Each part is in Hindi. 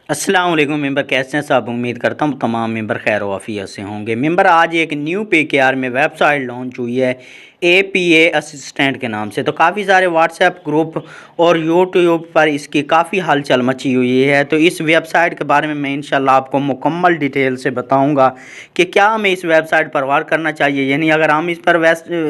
अस्सलाम वालेकुम मेंबर, कैसे हैं सब। उम्मीद करता हूँ तमाम मेंबर खैर वाफियत से होंगे। मेंबर आज एक न्यू पीकेआर में वेबसाइट लॉन्च हुई है एपीए असिस्टेंट के नाम से। तो काफ़ी सारे व्हाट्सएप ग्रुप और यूट्यूब पर इसकी काफ़ी हलचल मची हुई है। तो इस वेबसाइट के बारे में मैं इंशाल्लाह आपको मुकम्मल डिटेल से बताऊंगा कि क्या हमें इस वेबसाइट पर वर्क करना चाहिए, यानी अगर हम इस पर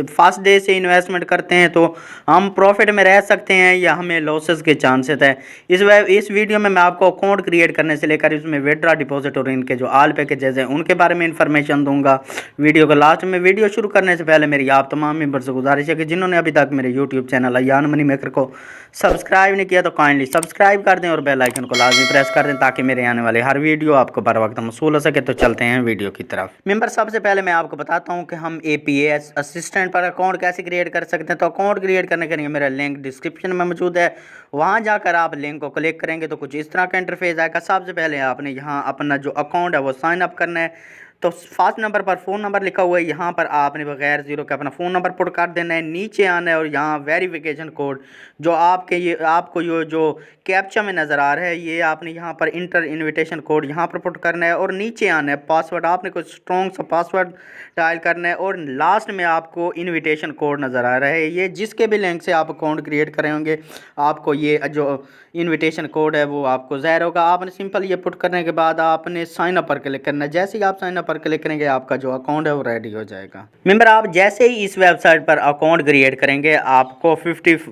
फर्स्ट डे से इन्वेस्टमेंट करते हैं तो हम प्रॉफिट में रह सकते हैं या हमें लॉसेस के चांसेस है। इस वीडियो में मैं आपको अकाउंट क्रिएट करने से लेकर इसमें विड्रा डिपॉजिट और इनके जो आल पैकेजेस हैं उनके बारे में इंफॉर्मेशन दूंगा वीडियो के लास्ट में। वीडियो शुरू करने से पहले मेरी आप तमाम मेंबर से गुजारिश है कि जिन्होंने अभी तक मेरे YouTube channel Ayan money maker को सब्सक्राइब नहीं किया तो काइंडली सब्सक्राइब कर दें और बेल आइकन को लाजमी प्रेस कर दें ताकि मेरे आने वाले हर वीडियो आपको बर वक्त मौसूल हो सके। तो चलते हैं वीडियो की तरफ। मेंबर, सबसे पहले मैं आपको बताता हूं कि हम एपीएस असिस्टेंट पर अकाउंट कैसे क्रिएट कर सकते हैं। तो अकाउंट क्रिएट करने के लिए मेरा लिंक डिस्क्रिप्शन में मौजूद है, वहां जाकर आप लिंक को क्लिक करेंगे तो कुछ इस तरह का इंटरफेस आएगा। सबसे पहले आपने यहाँ अपना जो अकाउंट है वो साइन अप करना है। तो फर्स्ट नंबर पर फ़ोन नंबर लिखा हुआ है, यहाँ पर आपने बगैर ज़ीरो के अपना फ़ोन नंबर पुट कर देना है। नीचे आना है और यहाँ वेरिफिकेशन कोड जो आपको ये जो कैप्चा में नज़र आ रहा है ये आपने यहाँ पर इंटर इनविटेशन कोड यहाँ पर पुट करना है। और नीचे आना है, पासवर्ड आपने कुछ स्ट्रॉन्ग सा पासवर्ड डायल करना है और लास्ट में आपको इनविटेशन कोड नज़र आ रहा है। ये जिसके भी लिंक से आप अकाउंट क्रिएट करें होंगे आपको ये जो इनविटेशन कोड है वो आपको ज़ाहिर होगा। आपने सिंपल ये पुट करने के बाद आपने साइन अप पर क्लिक करना है। जैसे ही आप साइन अप पर क्लिक करेंगे आपका जो अकाउंट है वो रेडी हो जाएगा। मेंबर, आप जैसे ही इस वेबसाइट पर अकाउंट क्रिएट करेंगे आपको 50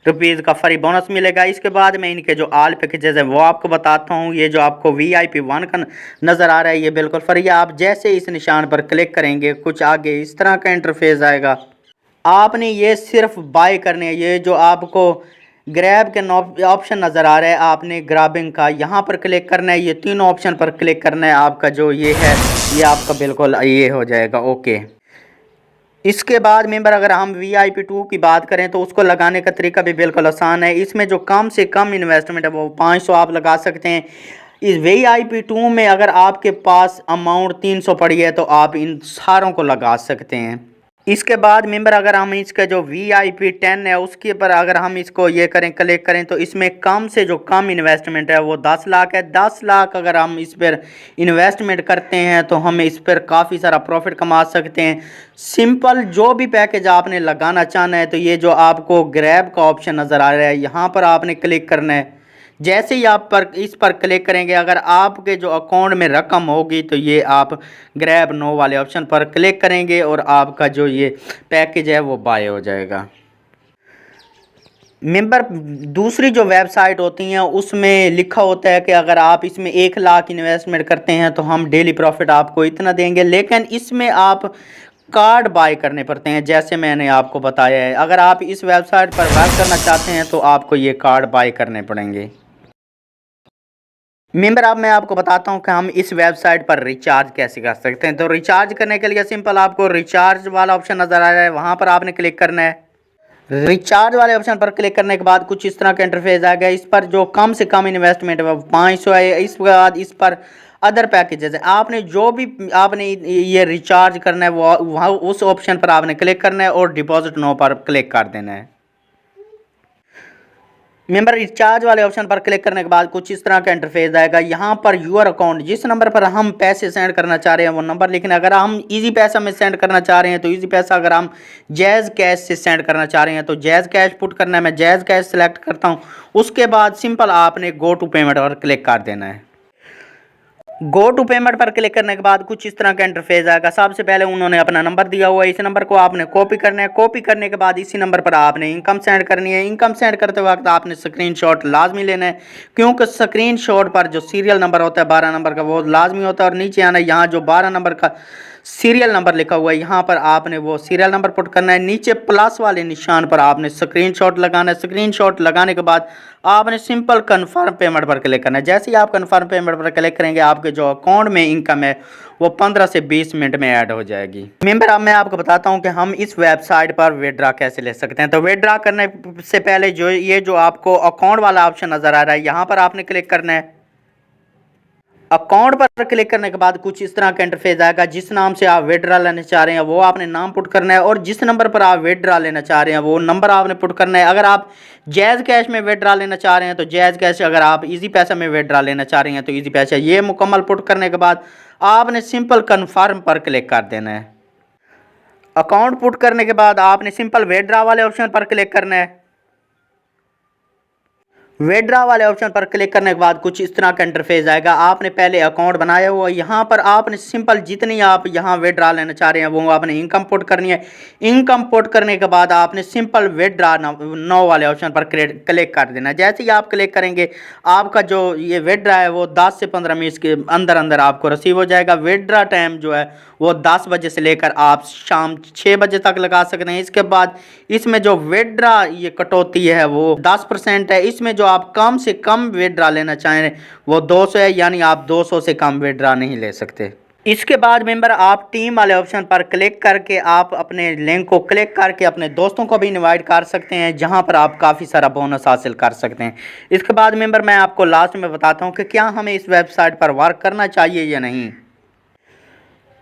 रुपीज़ का फ्री बोनस मिलेगा। इसके बाद मैं इनके जो आल पैकेजेस है वो आपको बताता हूँ। ये जो आपको VIP1 का नज़र आ रहा है ये बिल्कुल फ्री है। आप जैसे इस निशान पर क्लिक करेंगे कुछ आगे इस तरह का इंटरफेस आएगा। आपने ये सिर्फ बाय करने है। ये जो आपको ग्रैब के ऑप्शन नज़र आ रहा है आपने ग्रैबिंग का यहाँ पर क्लिक करना है। ये तीनों ऑप्शन पर क्लिक करना है। आपका जो ये है ये आपका बिल्कुल ये हो जाएगा ओके। इसके बाद मेंबर अगर हम VIP2 की बात करें तो उसको लगाने का तरीका भी बिल्कुल आसान है। इसमें जो कम से कम इन्वेस्टमेंट है वो 500 आप लगा सकते हैं। इस VIP2 में अगर आपके पास अमाउंट 300 पड़ी है तो आप इन सारों को लगा सकते हैं। इसके बाद मेंबर अगर हम इसका जो VIP10 है उसके ऊपर अगर हम इसको ये करें क्लिक करें तो इसमें कम से जो कम इन्वेस्टमेंट है वो 10 लाख है। 10 लाख अगर हम इस पर इन्वेस्टमेंट करते हैं तो हम इस पर काफ़ी सारा प्रॉफिट कमा सकते हैं। सिंपल जो भी पैकेज आपने लगाना चाहना है तो ये जो आपको ग्रैब का ऑप्शन नज़र आ रहा है यहाँ पर आपने क्लिक करना है। जैसे ही आप इस पर क्लिक करेंगे अगर आपके जो अकाउंट में रकम होगी तो ये आप ग्रैब नो वाले ऑप्शन पर क्लिक करेंगे और आपका जो ये पैकेज है वो बाय हो जाएगा। मेंबर, दूसरी जो वेबसाइट होती हैं उसमें लिखा होता है कि अगर आप इसमें 1 लाख इन्वेस्टमेंट करते हैं तो हम डेली प्रॉफिट आपको इतना देंगे, लेकिन इसमें आप कार्ड बाय करने पड़ते हैं जैसे मैंने आपको बताया है। अगर आप इस वेबसाइट पर वर्क करना चाहते हैं तो आपको ये कार्ड बाय करने पड़ेंगे। मेंबर, अब मैं आपको बताता हूं कि हम इस वेबसाइट पर रिचार्ज कैसे कर सकते हैं। तो रिचार्ज करने के लिए सिंपल आपको रिचार्ज वाला ऑप्शन नज़र आ रहा है, वहां पर आपने क्लिक करना है। रिचार्ज वाले ऑप्शन पर क्लिक करने के बाद कुछ इस तरह का इंटरफेस आ गया। इस पर जो कम से कम इन्वेस्टमेंट है वो 500 है। इसके बाद इस पर अदर पैकेजेस है। आपने जो भी आपने ये रिचार्ज करना है वो वहाँ उस ऑप्शन पर आपने क्लिक करना है और डिपॉजिट नो पर क्लिक कर देना है। मेंबर, रिचार्ज वाले ऑप्शन पर क्लिक करने के बाद कुछ इस तरह का इंटरफेस आएगा। यहाँ पर यूर अकाउंट जिस नंबर पर हम पैसे सेंड करना चाह रहे हैं वो नंबर लिखना है। अगर हम इजी पैसा में सेंड करना चाह रहे हैं तो इजी पैसा, अगर हम जैज़ कैश से सेंड करना चाह रहे हैं तो जैज़ कैश पुट करना है। मैं जैज़ कैश सेलेक्ट करता हूँ। उसके बाद सिंपल आपने गो टू पेमेंट पर क्लिक कर देना है। गो टू पेमेंट पर क्लिक करने के बाद कुछ इस तरह का इंटरफेस आएगा। सबसे पहले उन्होंने अपना नंबर दिया हुआ है, इस नंबर को आपने कॉपी करना है। कॉपी करने के बाद इसी नंबर पर आपने इनकम सेंड करनी है। इनकम सेंड करते वक्त आपने स्क्रीनशॉट लाजमी लेना है क्योंकि स्क्रीनशॉट पर जो सीरियल नंबर होता है 12 नंबर का वो लाजमी होता है। और नीचे आना, यहाँ जो 12 नंबर का सीरियल नंबर लिखा हुआ है यहाँ पर आपने वो सीरियल नंबर पुट करना है। नीचे प्लस वाले निशान पर आपने स्क्रीनशॉट लगाना है। स्क्रीनशॉट लगाने के बाद आपने सिंपल कन्फर्म पेमेंट पर क्लिक करना है। जैसे ही आप कन्फर्म पेमेंट पर क्लिक करेंगे आपके जो अकाउंट में इनकम है वो 15 से 20 मिनट में ऐड हो जाएगी। मेंबर, अब मैं आपको बताता हूं कि हम इस वेबसाइट पर विड्रा कैसे ले सकते हैं। तो विड्रा करने से पहले ये जो आपको अकाउंट वाला ऑप्शन नज़र आ रहा है यहाँ पर आपने क्लिक करना है। अकाउंट पर क्लिक करने के बाद कुछ इस तरह का इंटरफेस आएगा। जिस नाम से आप विड्रॉ लेना चाह रहे हैं वो आपने नाम पुट करना है और जिस नंबर पर आप विड्रॉ लेना चाह रहे हैं वो नंबर आपने पुट करना है। अगर आप जैज़ कैश में विड्रॉ लेना चाह रहे हैं तो जैज़ कैश, अगर आप इजी पैसा में विड्रॉ लेना चाह रहे हैं तो इजी पैसा। ये मुकम्मल पुट करने के बाद आपने सिंपल कन्फर्म पर क्लिक कर देना है। अकाउंट पुट करने के बाद आपने सिंपल विड्रॉ वाले ऑप्शन पर क्लिक करना है। विड्रॉ वाले ऑप्शन पर क्लिक करने के बाद कुछ इस तरह का इंटरफेस आएगा। आपने पहले अकाउंट बनाया हुआ, यहाँ पर आपने सिंपल जितनी आप यहाँ विड्रॉ लेना चाह रहे हैं वो आपने इनकम पुट करनी है। इनकम पुट करने के बाद आपने सिंपल विड्रॉ नो वाले ऑप्शन पर क्लिक कर देना है। जैसे ही आप क्लिक करेंगे आपका जो ये विड्रॉ है वो 10 से 15 मिनट के अंदर अंदर आपको रिसीव हो जाएगा। विड्रॉ टाइम जो है वो 10 बजे से लेकर आप शाम 6 बजे तक लगा सकते हैं। इसके बाद इसमें जो विड्रॉ ये कटौती है वो 10% है। इसमें जो आप कम से कम विड्रॉ लेना चाहें वो 200 है, यानी आप 200 से कम विड्रॉ नहीं ले सकते। इसके बाद मेंबर आप टीम वाले ऑप्शन पर क्लिक करके आप अपने लिंक को क्लिक करके अपने दोस्तों को भी इनवाइट कर सकते हैं, जहां पर आप काफ़ी सारा बोनस हासिल कर सकते हैं। इसके बाद मेंबर मैं आपको लास्ट में बताता हूं कि क्या हमें इस वेबसाइट पर वर्क करना चाहिए या नहीं।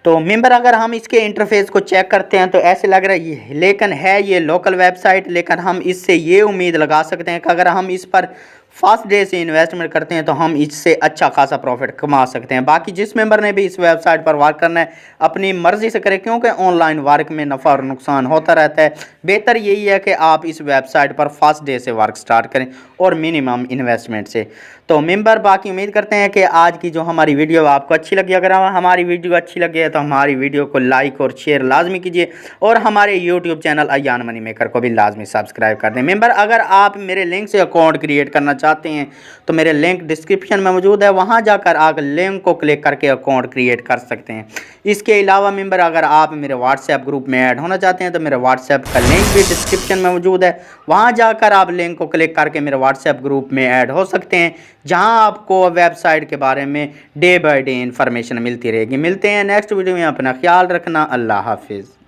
तो मेंबर अगर हम इसके इंटरफेस को चेक करते हैं तो ऐसे लग रहा है लेकिन है ये लोकल वेबसाइट, लेकिन हम इससे ये उम्मीद लगा सकते हैं कि अगर हम इस पर फर्स्ट डे से इन्वेस्टमेंट करते हैं तो हम इससे अच्छा खासा प्रॉफिट कमा सकते हैं। बाकी जिस मेंबर ने भी इस वेबसाइट पर वर्क करना है अपनी मर्ज़ी से करें, क्योंकि ऑनलाइन वर्क में नफ़ा और नुकसान होता रहता है। बेहतर यही है कि आप इस वेबसाइट पर फर्स्ट डे से वर्क स्टार्ट करें और मिनिमम इन्वेस्टमेंट से। तो मेंबर बाकी उम्मीद करते हैं कि आज की जो हमारी वीडियो आपको अच्छी लगी। अगर हमारी वीडियो अच्छी लगी है तो हमारी वीडियो को लाइक और शेयर लाजमी कीजिए और हमारे YouTube channel Ayan money maker को भी लाजमी सब्सक्राइब कर दें। मेंबर अगर आप मेरे लिंक से अकाउंट क्रिएट करना चाहते हैं तो मेरे लिंक डिस्क्रिप्शन में मौजूद है, वहां जाकर आप लिंक को क्लिक करके अकाउंट क्रिएट कर सकते हैं। इसके अलावा मेंबर अगर आप मेरे व्हाट्सएप ग्रुप में ऐड होना चाहते हैं तो मेरे व्हाट्सएप का लिंक भी डिस्क्रिप्शन में मौजूद है, वहां जाकर आप लिंक को क्लिक करके मेरे व्हाट्सएप ग्रुप में ऐड हो सकते हैं, जहां आपको वेबसाइट के बारे में डे बाय डे इंफॉर्मेशन मिलती रहेगी। मिलते हैं नेक्स्ट वीडियो में, अपना ख्याल रखना। अल्लाह हाफिज़।